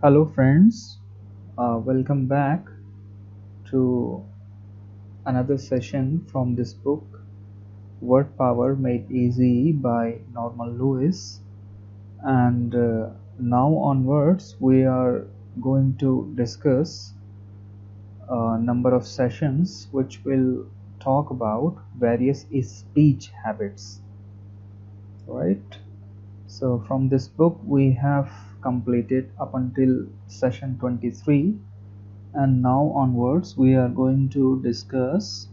Hello, friends. Welcome back to another session from this book, Word Power Made Easy by Norman Lewis. And now onwards, we are going to discuss a number of sessions which will talk about various speech habits. Right? So, from this book, we have completed up until session 23. And now onwards we are going to discuss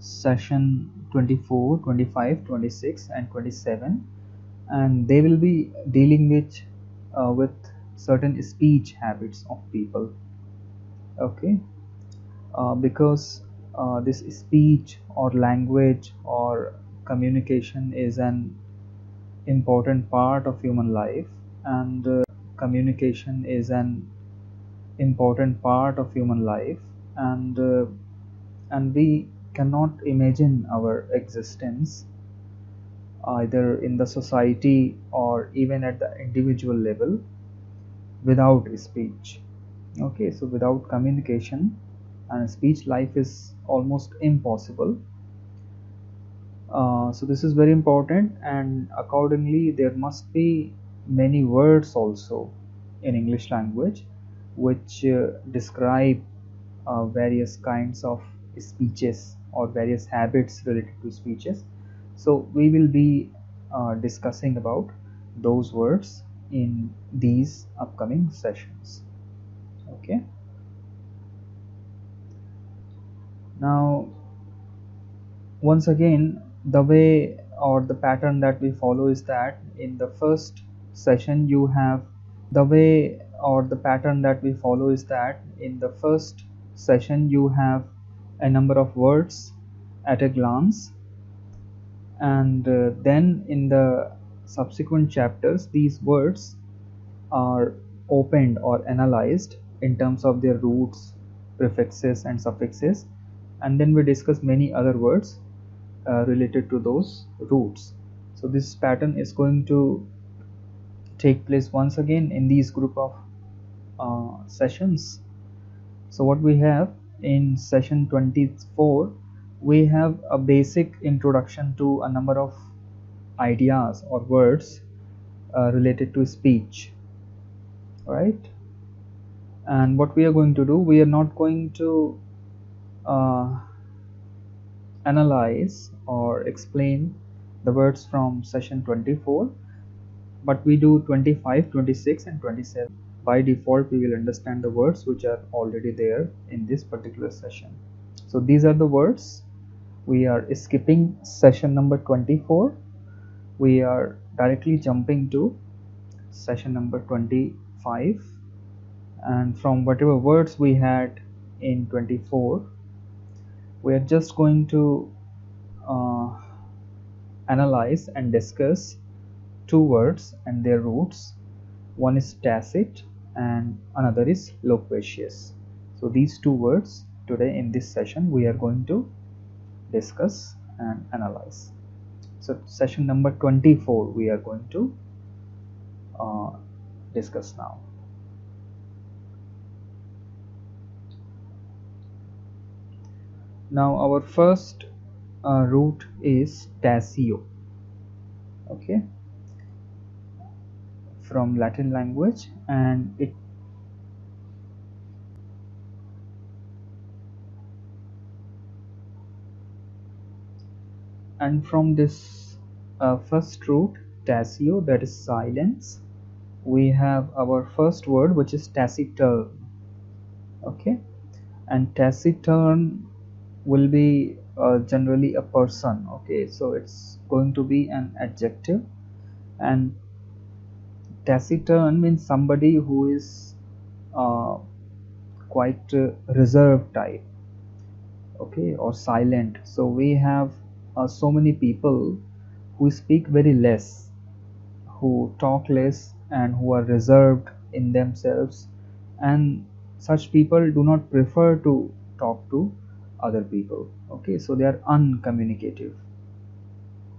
session 24, 25, 26 and 27, and they will be dealing with certain speech habits of people. Okay, because this speech or language or communication is an important part of human life, and communication is an important part of human life, and we cannot imagine our existence either in the society or even at the individual level without speech. Okay, so without communication and speech, life is almost impossible. So this is very important, and accordingly there must be many words also in English language which describe various kinds of speeches or various habits related to speeches. So we will be discussing about those words in these upcoming sessions. Okay, now once again, the way or the pattern that we follow is that in the first session you have the way or the pattern that we follow is that in the first session you have a number of words at a glance, and then in the subsequent chapters these words are opened or analyzed in terms of their roots, prefixes and suffixes, and then we discuss many other words related to those roots. So this pattern is going to take place once again in these group of sessions. So what we have in session 24, we have a basic introduction to a number of ideas or words related to speech, right? And what we are going to do, we are not going to uh, analyze or explain the words from session 24, but we do 25, 26 and 27. By default we will understand the words which are already there in this particular session. So these are the words. We are skipping session number 24. We are directly jumping to session number 25, and from whatever words we had in 24, we are just going to uh, analyze and discuss two words and their roots. One is tacit and another is loquacious. So these two words today in this session we are going to discuss and analyze. So session number 24 we are going to uh, discuss now. Now our first root is taceo. Okay, from Latin language, and from this first root taceo, that is silence, we have our first word which is taciturn. Okay, and taciturn will be generally a person. Okay, so it's going to be an adjective, and taciturn means somebody who is uh, quite reserved type, okay, or silent. So we have so many people who speak very less, who talk less, and who are reserved in themselves, and such people do not prefer to talk to other people. Okay, so they are uncommunicative,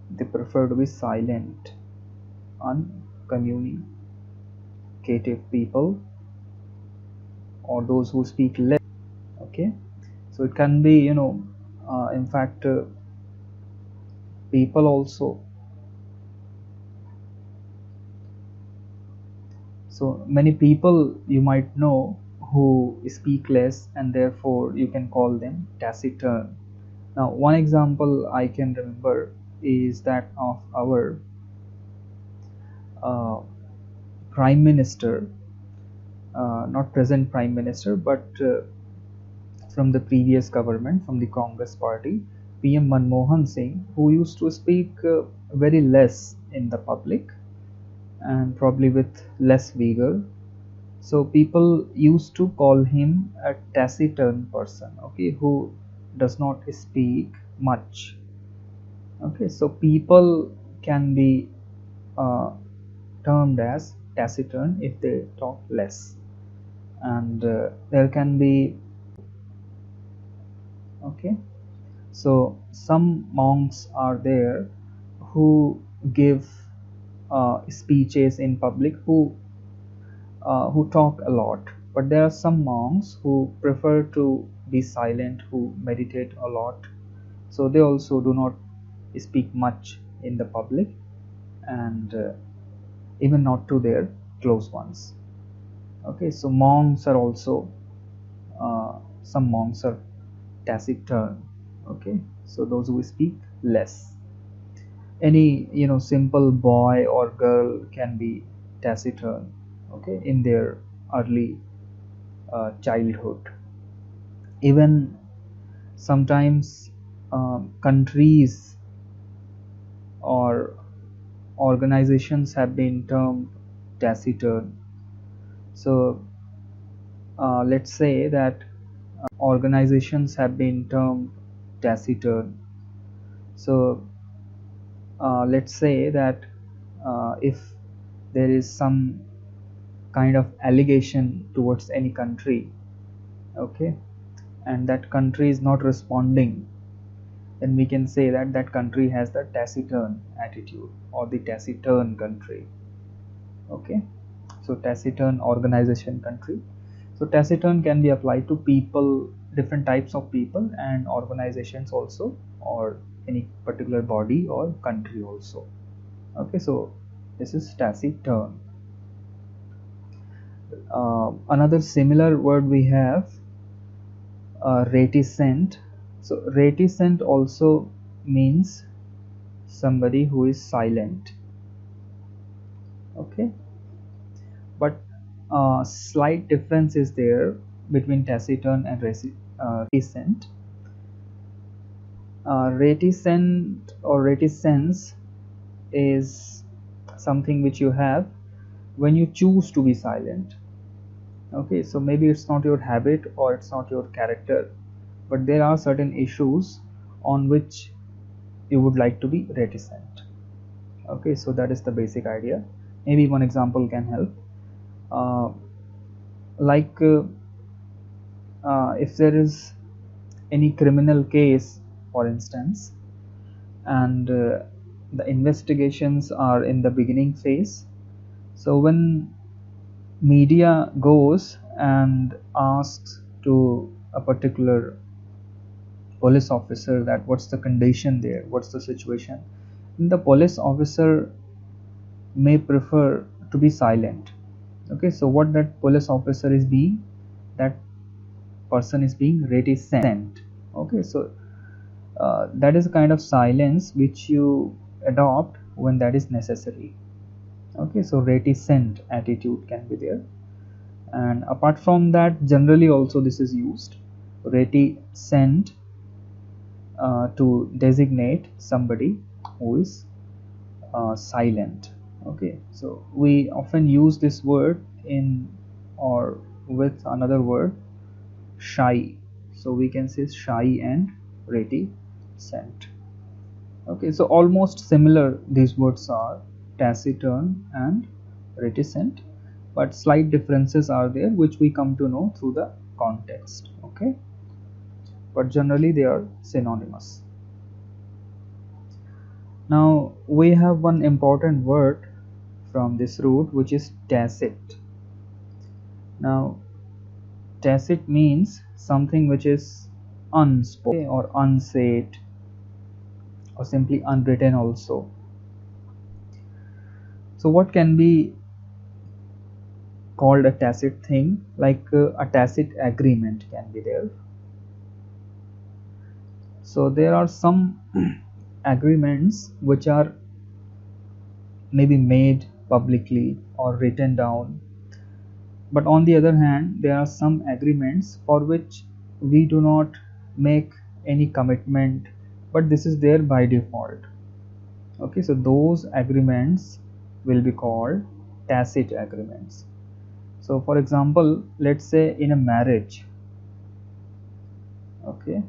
they prefer to be silent. Uncommunicative people or those who speak less. Okay, so it can be, in fact, people also. So many people you might know who speak less, and therefore you can call them taciturn. Now, one example I can remember is that of our uh, Prime Minister, not present Prime Minister, but from the previous government, from the Congress party, PM Manmohan Singh, who used to speak very less in the public and probably with less vigor. So people used to call him a taciturn person, okay, who does not speak much. Okay, so people can be uh, termed as taciturn if they talk less, and there can be, okay, so some monks are there who give speeches in public, who talk a lot, but there are some monks who prefer to be silent, who meditate a lot, so they also do not speak much in the public, and even not to their close ones. Okay, so monks are also, some monks are taciturn. Okay, so those who speak less. Any, simple boy or girl can be taciturn, okay, in their early childhood. Even sometimes countries or organizations have been termed taciturn. So let's say that organizations have been termed taciturn. So let's say that if there is some kind of allegation towards any country, okay, and that country is not responding, then we can say that that country has the taciturn attitude, or the taciturn country. Okay, so taciturn organization country. So taciturn can be applied to people, different types of people, and organizations also, or any particular body or country also. Okay, so this is taciturn. Another similar word we have, reticent. So reticent also means somebody who is silent. Okay, but slight difference is there between taciturn and reticent. Reticent or reticence is something which you have when you choose to be silent. Okay, so maybe it's not your habit or it's not your character, but there are certain issues on which you would like to be reticent. Okay, so that is the basic idea. Maybe one example can help. uh, like if there is any criminal case, for instance, and the investigations are in the beginning phase, so when media goes and asks to a particular police officer that what's the condition there, what's the situation, the police officer may prefer to be silent. Okay, so what that police officer is being, that person is being reticent. Okay, so that is a kind of silence which you adopt when that is necessary. Okay, so reticent attitude can be there, and apart from that, generally also this is used, reticent, to designate somebody who is silent. Okay, so we often use this word in or with another word, shy. So we can say shy and reticent. Okay, so almost similar these words are, taciturn and reticent, but slight differences are there which we come to know through the context. Okay, but generally they are synonymous. Now we have one important word from this root, which is tacit. Now Tacit means something which is unspoken or unsaid or simply unwritten also. So what can be called a tacit thing? Like a tacit agreement can be there. So there are some agreements which are maybe made publicly or written down, but on the other hand there are some agreements for which we do not make any commitment, but this is there by default. Okay, so those agreements will be called tacit agreements. So for example, let's say in a marriage, okay,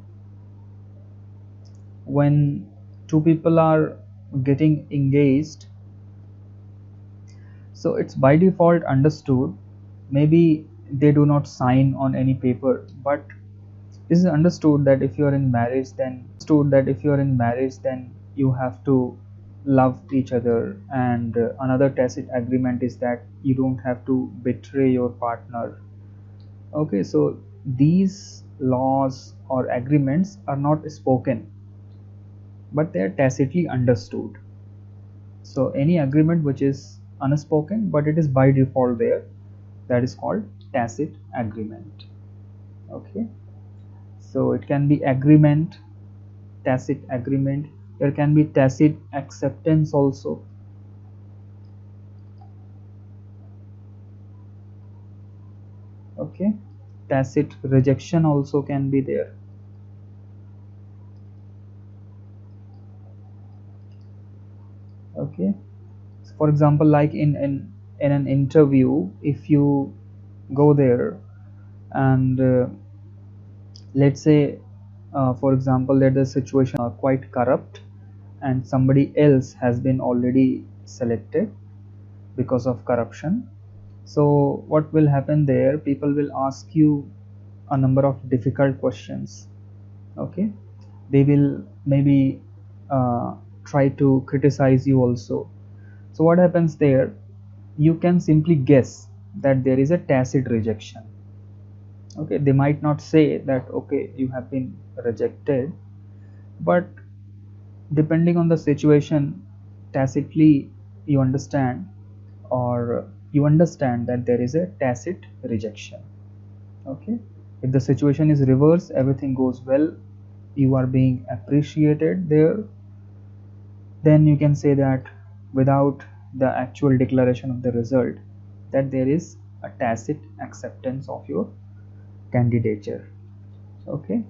when two people are getting engaged, so it's by default understood, maybe they do not sign on any paper, but this is understood that if you are in marriage then you have to love each other, and another tacit agreement is that you don't have to betray your partner. Okay, so these laws or agreements are not spoken, but they are tacitly understood. So any agreement which is unspoken but it is by default there, that is called tacit agreement. Okay, so it can be agreement, tacit agreement. There can be tacit acceptance also. Okay, tacit rejection also can be there. Okay, so for example, like in an interview, if you go there and let's say for example that the situation quite corrupt and somebody else has been already selected because of corruption. So what will happen there, people will ask you a number of difficult questions. Okay, they will maybe try to criticize you also. So what happens there, you can simply guess that there is a tacit rejection. Okay, they might not say that okay you have been rejected, but depending on the situation, tacitly you understand, or you understand that there is a tacit rejection. Okay, if the situation is reverse, everything goes well, you are being appreciated there, then you can say that without the actual declaration of the result, that there is a tacit acceptance of your candidature. Okay,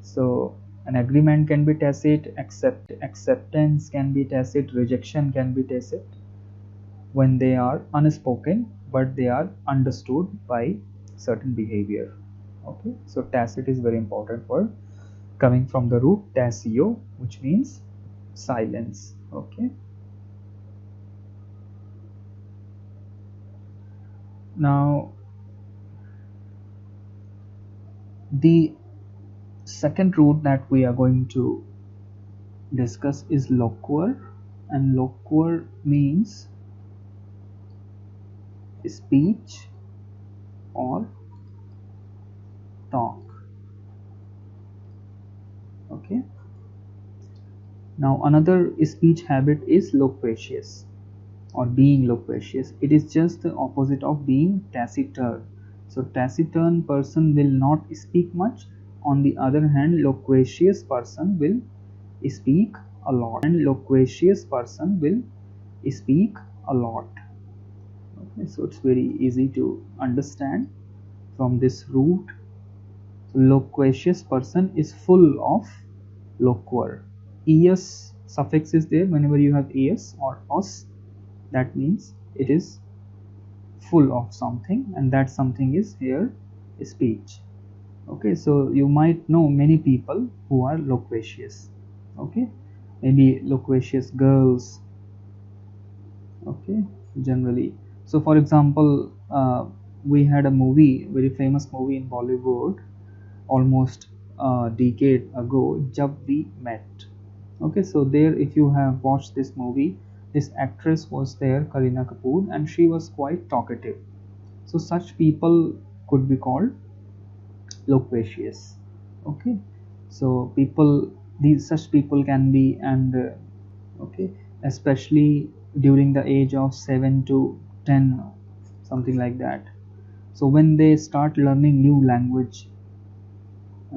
so an agreement can be tacit, acceptance can be tacit, rejection can be tacit when they are unspoken but they are understood by certain behavior. Okay, so tacit is very important for coming from the root taceo, which means silence. Okay, now the second root that we are going to discuss is loquor, and loquor means speech or talk. Okay, now another speech habit is loquacious or being loquacious. It is just the opposite of being taciturn. So taciturn person will not speak much. On the other hand, loquacious person will speak a lot. Speak a lot. Okay, so it's very easy to understand from this root. Loquacious person is full of loquor. Es suffix is there whenever you have es or os, that means it is full of something, and that something is here speech. Okay, so you might know many people who are loquacious. Okay, maybe loquacious girls. Okay, generally. So for example, we had a movie, very famous movie in Bollywood, almost a decade ago, Jab We Met. Okay, so there, if you have watched this movie, this actress was there, Kareena Kapoor, and she was quite talkative. So such people could be called loquacious. Okay, so people, these such people can be, and okay, especially during the age of 7 to 10, something like that. So when they start learning new language,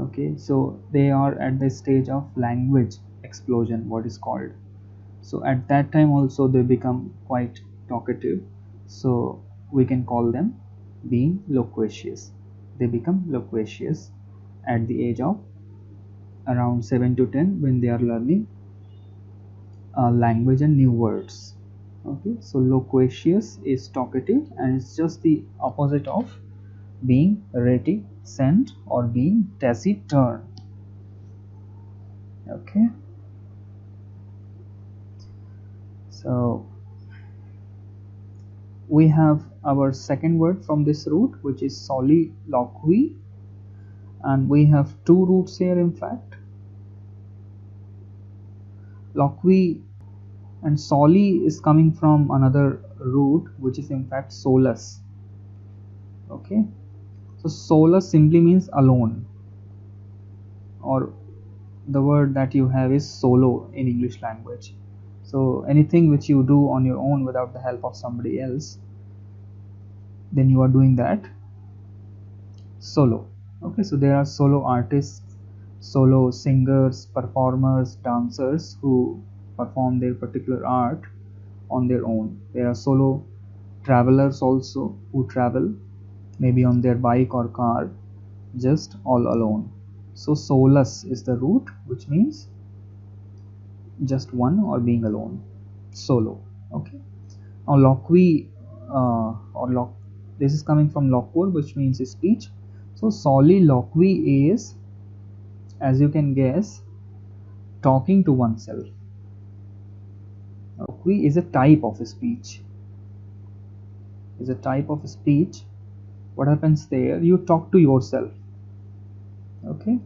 okay, so they are at the stage of language explosion, what is called. So at that time also they become quite talkative, so we can call them being loquacious. They become loquacious at the age of around 7 to 10 when they are learning language and new words. Okay, so loquacious is talkative, and it's just the opposite of being reticent or being taciturn. Okay, so we have our second word from this root, which is soliloquy, and we have two roots here. In fact, loquy and soli is coming from another root, which is in fact solus. Okay, so solus simply means alone, or the word that you have is solo in English language. So anything which you do on your own without the help of somebody else, then you are doing that solo. Okay, so there are solo artists, solo singers, performers, dancers who perform their particular art on their own. There are solo travelers also who travel maybe on their bike or car, just all alone. So solus is the root, which means just one or being alone, solo. Okay, now loqui, this is coming from loquor, which means speech. So soliloquy is, as you can guess, talking to oneself. Loquy is a type of speech. Is a type of speech. What happens there? You talk to yourself. Okay,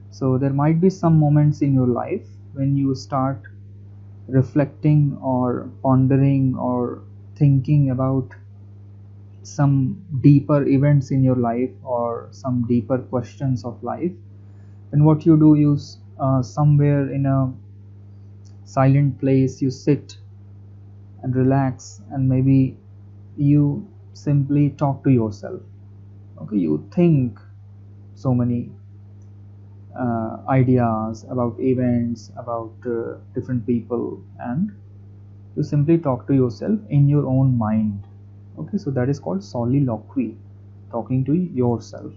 so there might be some moments in your life when you start reflecting or pondering or thinking about some deeper events in your life or some deeper questions of life. Then what you do, you somewhere in a silent place, you sit and relax, and maybe you simply talk to yourself. Okay, you think so many ideas about events, about different people, and you simply talk to yourself in your own mind. Okay, so that is called soliloquy, talking to yourself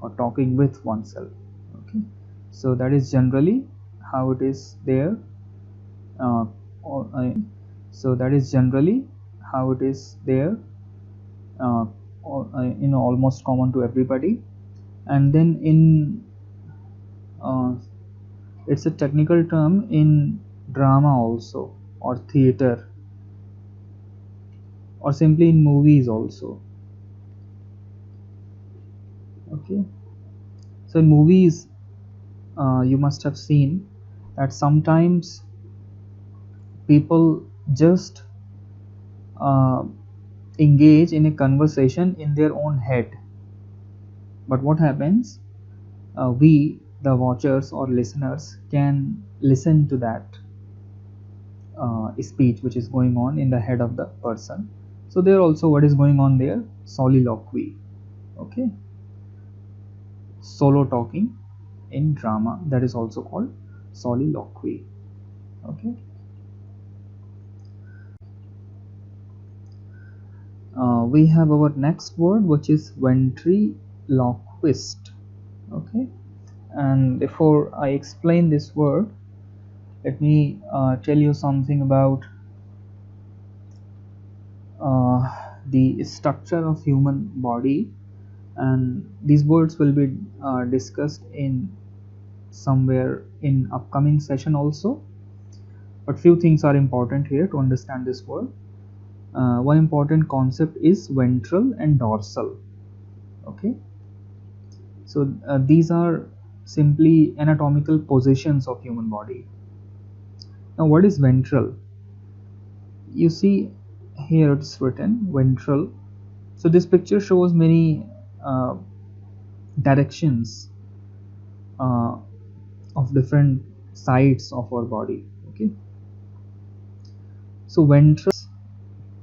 or talking with oneself. Okay, so that is generally how it is there, uh, or, so that is generally how it is there, almost common to everybody. And then in uh, it's a technical term in drama also, or theater, or simply in movies also. Okay, so in movies, you must have seen that sometimes people just uh, engage in a conversation in their own head. But what happens, we the watchers or listeners can listen to that speech which is going on in the head of the person. So there also, what is going on there? Soliloquy. Okay, solo talking in drama, that is also called soliloquy. Okay, we have our next word, which is ventriloquist. Okay, and before I explain this word, let me tell you something about the structure of human body, and these words will be discussed in somewhere in upcoming session also. But few things are important here to understand this word. One important concept is ventral and dorsal. Okay, so these are simply anatomical positions of human body. Now what is ventral? You see here it's written ventral. So this picture shows many directions uh, of different sides of our body. Okay, so ventral,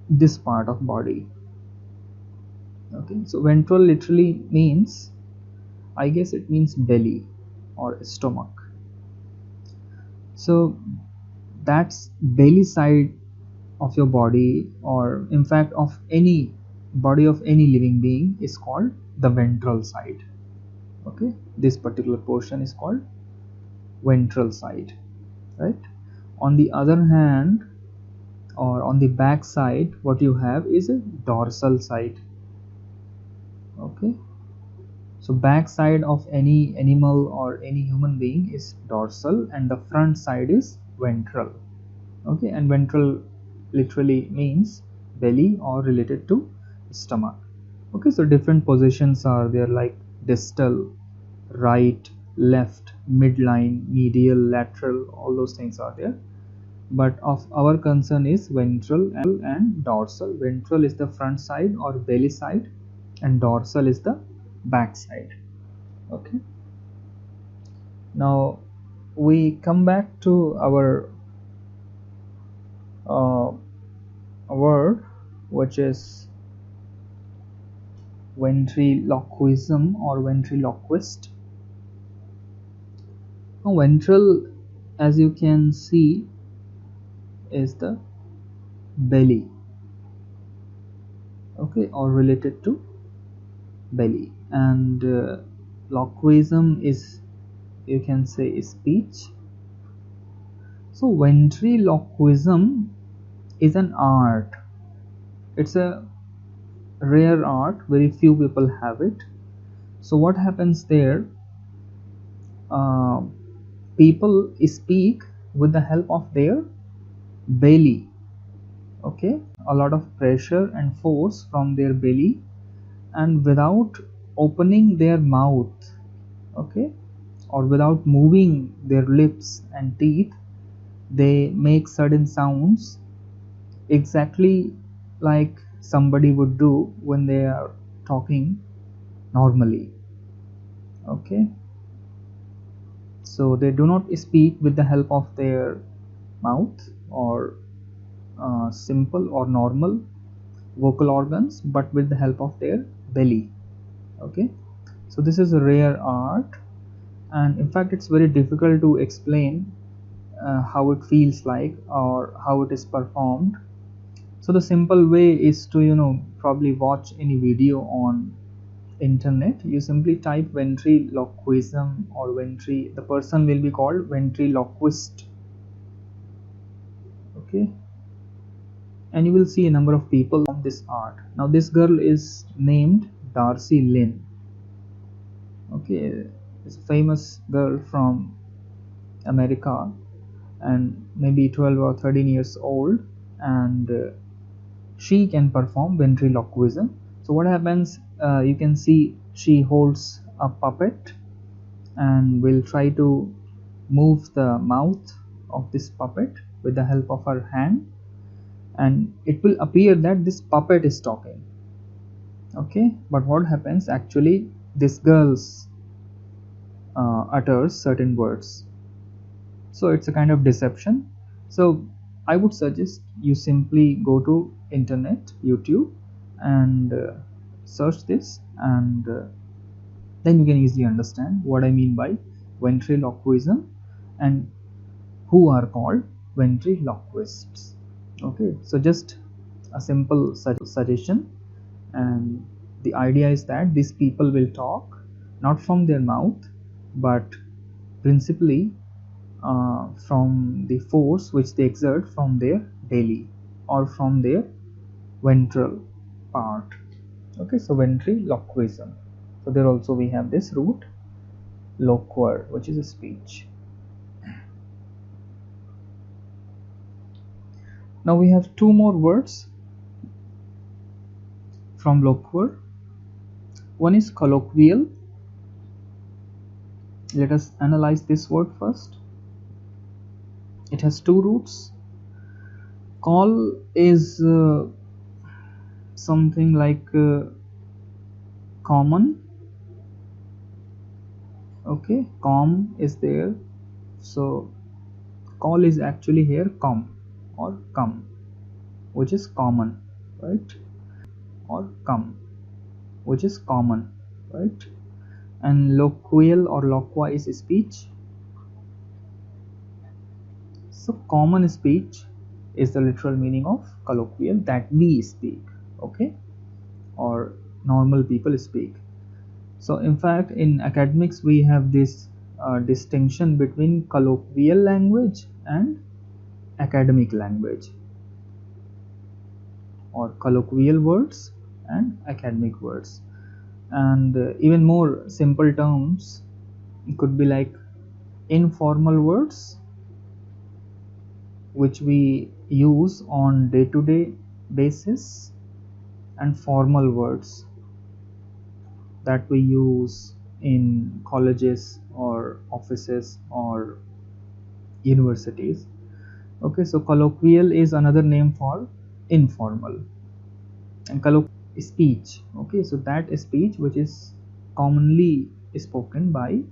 this part of body. Okay, so ventral literally means, I guess it means belly or stomach. So that's belly side of your body, or in fact of any body of any living being, is called the ventral side. Okay, this particular portion is called ventral side, right? On the other hand, or on the back side, what you have is a dorsal side. Okay, so back side of any animal or any human being is dorsal, and the front side is ventral. Okay, and ventral literally means belly or related to stomach. Okay, so different positions are there, like distal, right, left, midline, medial, lateral, all those things are there. But of our concern is ventral and dorsal. Ventral is the front side or belly side, and dorsal is the back side. Okay, now we come back to our uh, word, which is ventriloquism or ventriloquist. Now, ventral, as you can see, is the belly. Okay, or related to belly, and loquism is, you can say, speech. So ventriloquism is an art. It's a rare art, very few people have it. So what happens there, uh, people speak with the help of their belly. Okay, a lot of pressure and force from their belly, and without opening their mouth. Okay, or without moving their lips and teeth, they make certain sounds exactly like somebody would do when they are talking normally. Okay, so they do not speak with the help of their mouth or simple or normal vocal organs, but with the help of their belly. Okay, so this is a rare art, and in fact it's very difficult to explain how it feels like or how it is performed. So the simple way is to, probably watch any video on internet. You simply type ventriloquism or the person will be called ventriloquist. Okay, and you will see a number of people on this art. Now this girl is named Darcy Lynn. Okay, it's a famous girl from America, and maybe 12 or 13 years old, and she can perform ventriloquism. So what happens, you can see she holds a puppet and will try to move the mouth of this puppet with the help of her hand, and it will appear that this puppet is talking. Okay, but what happens actually, this girl's utters certain words, so it's a kind of deception. So I would suggest you simply go to internet, YouTube, and search this, and then you can easily understand what I mean by ventriloquism and who are called ventriloquists. Okay, so just a simple suggestion, and the idea is that these people will talk not from their mouth, but principally from the force which they exert from their belly or from their ventral part. Okay, so ventriloquism. So there also we have this root loquor, which is a speech. Now we have two more words from loquor. One is colloquial. Let us analyze this word first. It has two roots. Call is something like common, Okay, com is there, so call is actually here com or come, which is common, right? Or come, which is common, right? And loquial or loqua is speech. So common speech is the literal meaning of colloquial, that we speak, okay, or normal people speak. So in fact in academics we have this distinction between colloquial language and academic language, or colloquial words and academic words. And even more simple terms could be like informal words, which we use on day-to-day basis, and formal words that we use in colleges or offices or universities. Okay, so colloquial is another name for informal. And colloquial speech, okay, so that speech which is commonly spoken by,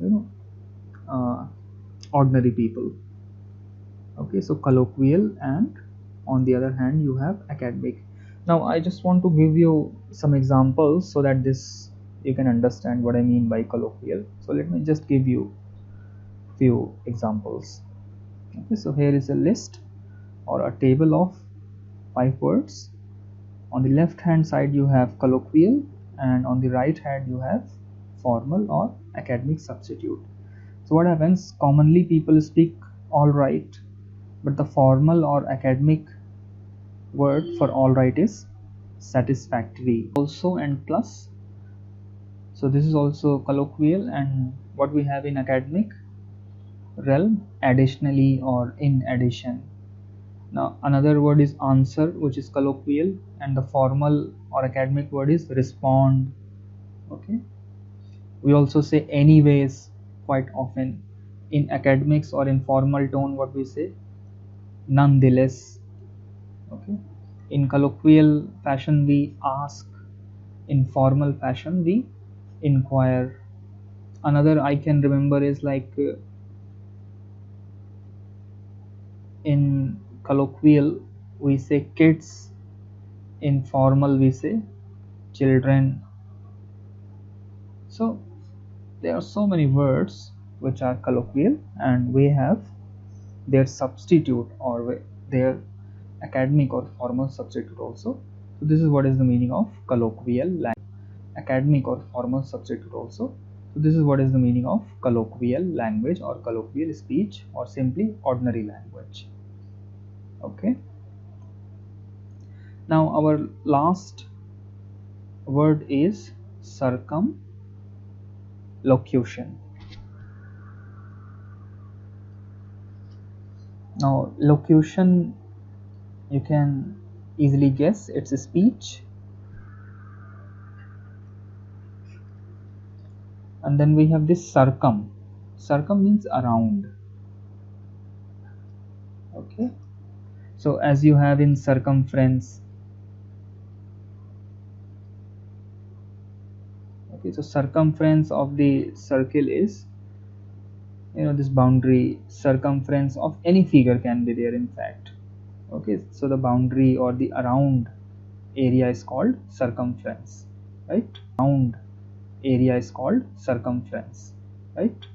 you know, ordinary people. Okay, so colloquial, and on the other hand you have academic. Now I just want to give you some examples so that this you can understand what I mean by colloquial. So let me just give you few examples. Okay, so here is a list or a table of 5 words. On the left hand side you have colloquial, and on the right hand you have formal or academic substitute. So what happens, commonly people speak all right, but the formal or academic word for all right is satisfactory. Also and plus, so this is also colloquial, and what we have in academic realm, additionally or in addition. Now another word is answer, which is colloquial, and the formal or academic word is respond. Okay, we also say anyways quite often. In academics or in formal tone, what we say, nonetheless. Okay, in colloquial fashion we ask, in formal fashion we inquire. Another I can remember is like in colloquial we say kids, in formal we say children. So there are so many words which are colloquial, and we have their substitute or their academic or formal substitute also. So this is what is the meaning of colloquial language, academic or formal substitute also. So this is what is the meaning of colloquial language or colloquial speech, or simply ordinary language. Okay, now our last word is circumlocution. Now locution, you can easily guess, it's a speech. And then we have this circum. Circum means around. Okay, so as you have in circumference. Okay, so circumference of the circle is, you know, this boundary. Circumference of any figure can be there in fact. Okay, so the boundary or the around area is called circumference, right? Round area is called circumference, right?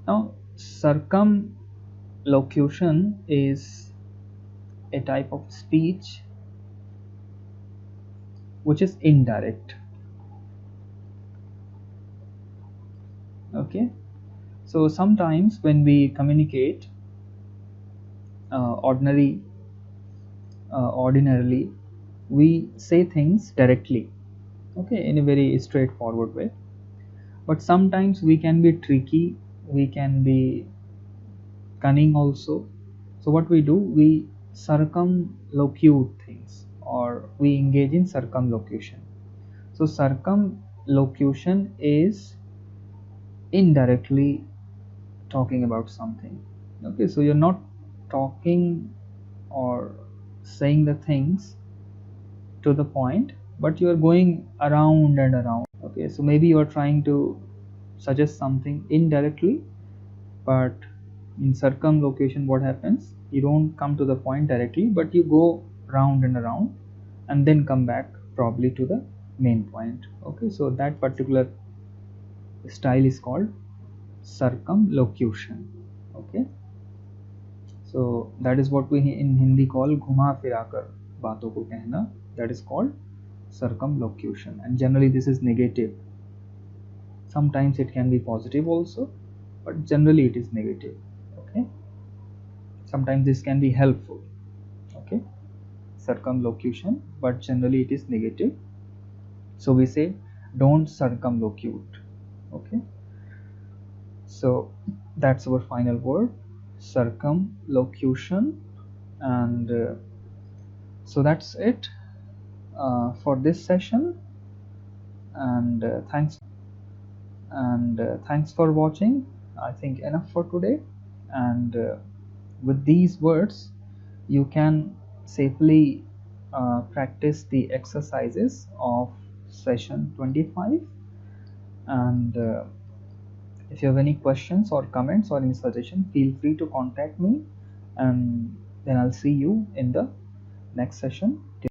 Now circumlocution is a type of speech which is indirect. Okay, so sometimes when we communicate ordinarily we say things directly, okay, in a very straightforward way. But sometimes we can be tricky, we can be cunning also. So what we do, we circumlocute things, or we engage in circumlocution. So circumlocution is indirectly talking about something. Okay, so you're not talking or saying the things to the point, but you are going around and around. Okay, so maybe you are trying to suggest something indirectly, but in circumlocution what happens, you don't come to the point directly, but you go round and around and then come back probably to the main point. Okay, so that particular style is called circumlocution. Okay, so that is what we in Hindi call घुमा फिरा कर बातों को कहना, that is called circumlocution, and generally this is negative. Sometimes it can be positive also, but generally it is negative. Okay, sometimes this can be helpful. Okay, circumlocution, but generally it is negative, so we say don't circumlocute. Okay, so that's our final word, circumlocution. And so that's it for this session, and thanks for watching. I think enough for today, and with these words you can safely practice the exercises of session 25. And if you have any questions or comments or any suggestion, feel free to contact me, and then I'll see you in the next session.